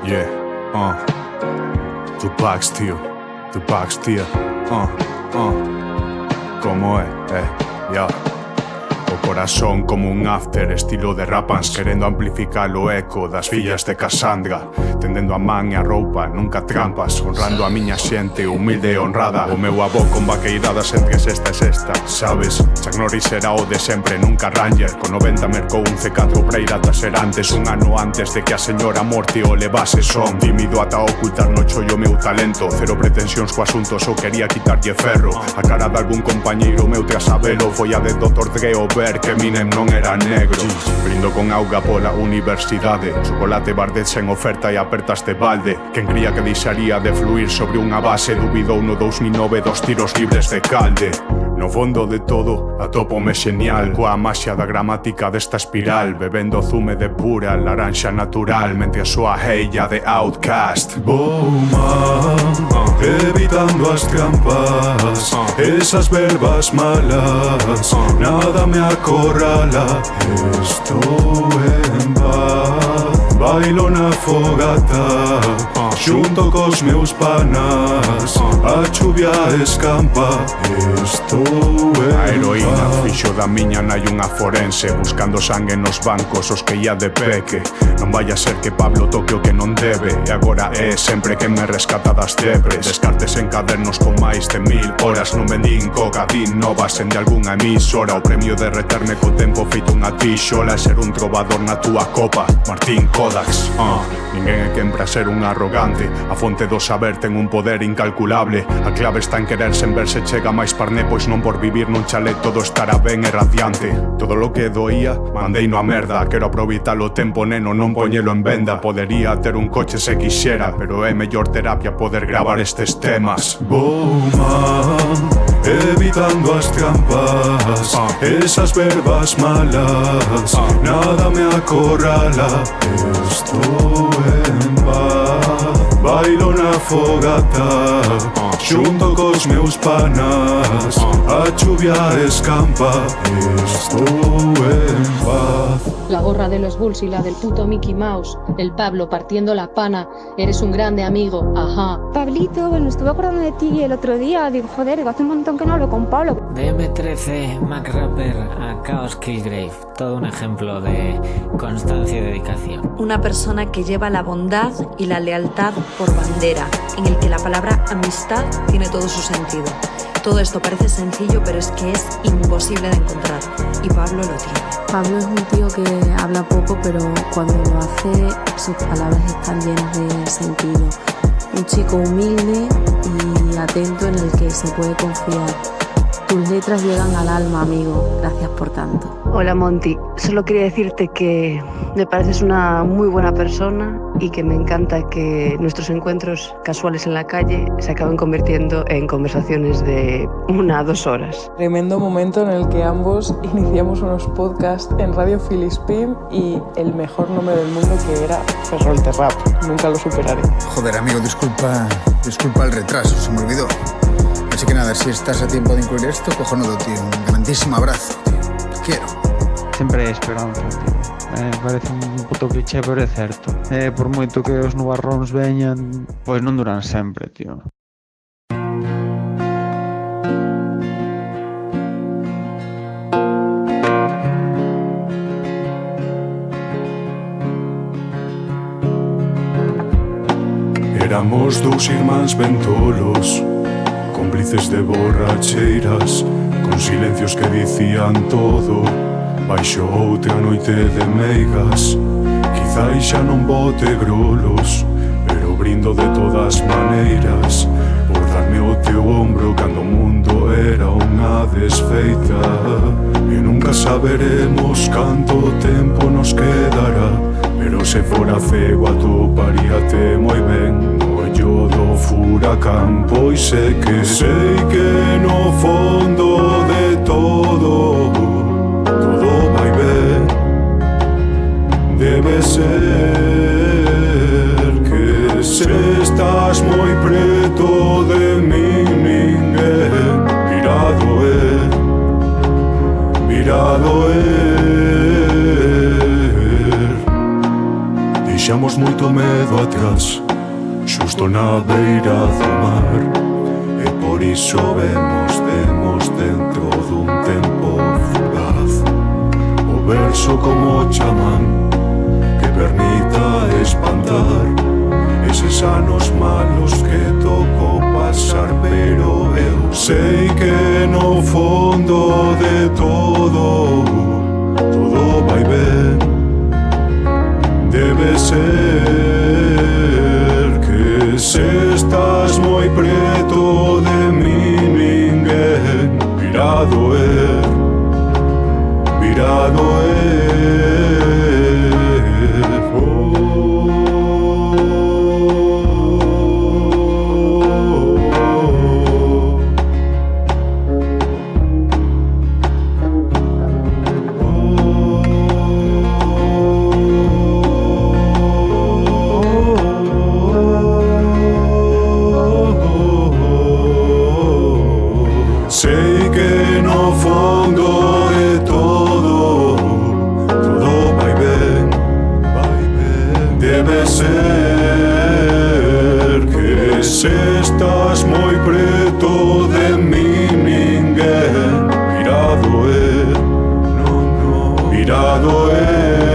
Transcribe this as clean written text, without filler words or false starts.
Yeah, Tupac, tío. Tupac, tío. Como é? Ya. O corazón como un after, estilo de Rapans, querendo amplificar o eco das fillas de Cassandra, tendendo a man e a roupa, nunca trampas, honrando a miña xente humilde e honrada. O meu avó con vaqueiradas entre sexta e sexta, sabes? Chuck Norris era o de sempre, nunca Ranger. Con 90 mercou un C4 Breira taserantes, un ano antes de que a señora Morte o levase son. Tímido ata ocultar no chollo meu talento, cero pretensións co asunto, só quería quitarlle ferro. A cara de algún compañeiro meu tras sabelo foi a de Dr. Dre o ver que Eminem non era negro. Brindo con auga pola universidade, chocolate Bardet sen oferta e apertas de balde. Quen cría que deixaría de fluir sobre unha base, dubidou no 2009 dos tiros libres de Calde. No fondo de todo, atópome xenial coa maxia da gramática desta espiral, bebendo zume de pura laranxa natural mentre soa heilla de Outcast. Vou evitando as trampas, esas verbas malas, nada me acorrala, estou en paz. Bailo na fogata, xunto cos meus panas, a chuvia escampa, estou en A heroína fixo da miña nai unha forense, buscando sangue nos bancos os que ia de peque. Non vai a ser que Pablo toque o que non debe, e agora é sempre que me rescata das debres. Descartes en cadernos con máis de 1000 horas, non vendín coca, din novas en de algunha emisora. O premio de reterme co tempo feito unha tixola e ser un trovador na túa copa, Martín Kodax. Ninguén é quen pra ser un arrogante, a fonte do saber ten un poder incalculable. A clave está en querer sen ver se chega máis parné, pois non por vivir nun chalet todo estará ben e radiante. Todo lo que doía, mandei no a merda. Quero aproveitar o tempo, neno, non poñelo en venda. Podería ter un coche se quixera, pero é mellor terapia poder gravar estes temas. Vou evitando as trampas, esas verbas malas, nada me acorrala, estou en paz. Bailo na fogata, xunto cos meus panas, a chuvia escampa, estou en paz. La gorra de los Bulls y la del puto Mickey Mouse, el Pablo partiendo la pana, eres un grande amigo, ajá. Pablito, bueno, estuve acordando de ti el otro día, digo, joder, hace un montón que no hablo con Pablo. De M13, Mac Rapper a Chaos Killgrave, todo un ejemplo de constancia y dedicación. Una persona que lleva la bondad y la lealtad por bandera, en el que la palabra amistad tiene todo su sentido. Todo esto parece sencillo, pero es que es imposible de encontrar, y Pablo lo tiene. Pablo es un tío que habla poco, pero cuando lo hace, sus palabras están llenas de sentido. Un chico humilde y atento en el que se puede confiar. Tus letras llegan al alma, amigo. Gracias por tanto. Hola Monty, solo quería decirte que me pareces una muy buena persona y que me encanta que nuestros encuentros casuales en la calle se acaben convirtiendo en conversaciones de 1 a 2 horas. Tremendo momento en el que ambos iniciamos unos podcasts en Radio Filispín y el mejor nombre del mundo, que era Ferrol Terrap. Nunca lo superaré. Joder, amigo, disculpa el retraso, se me olvidó. Así que nada, si estás a tiempo de incluir esto, cojonudo, tío. Un grandísimo abrazo, tío. Te quiero. Sempre hai esperanza, tío. Parece un puto cliché, pero é certo. Por moito que os nubarróns veñan, pois non duran sempre, tío. Éramos dous irmáns ben tolos, cómplices de borracheiras, con silencios que dicían todo. Baixo outra noite de meigas, quizais xa non bote grolos, pero brindo de todas maneiras por darme o teu ombro cando o mundo era unha desfeita. E nunca saberemos canto tempo nos quedará, pero se fora cego atoparíate moi ben no ollo do furacán. Pois sei que no fondo de todo vai ben. Debe ser que se estás moi preto de min, ninguén virado é. Deixamos moito moito medo atrás, xusto na beira do mar. E por iso vemos dentro dun tempo fugaz o verso como chamán que permita espantar eses anos malos que tocou pasar. Pero eu sei que no fondo de todo vai ben. Debe ser que se estás moi preto de mí ninguén virá doer, virá doer. Sei que no fondo de todo vai ben, vai ben. Debe ser que se estás moi preto de mí ninguén virá doer, no, no, virá doer.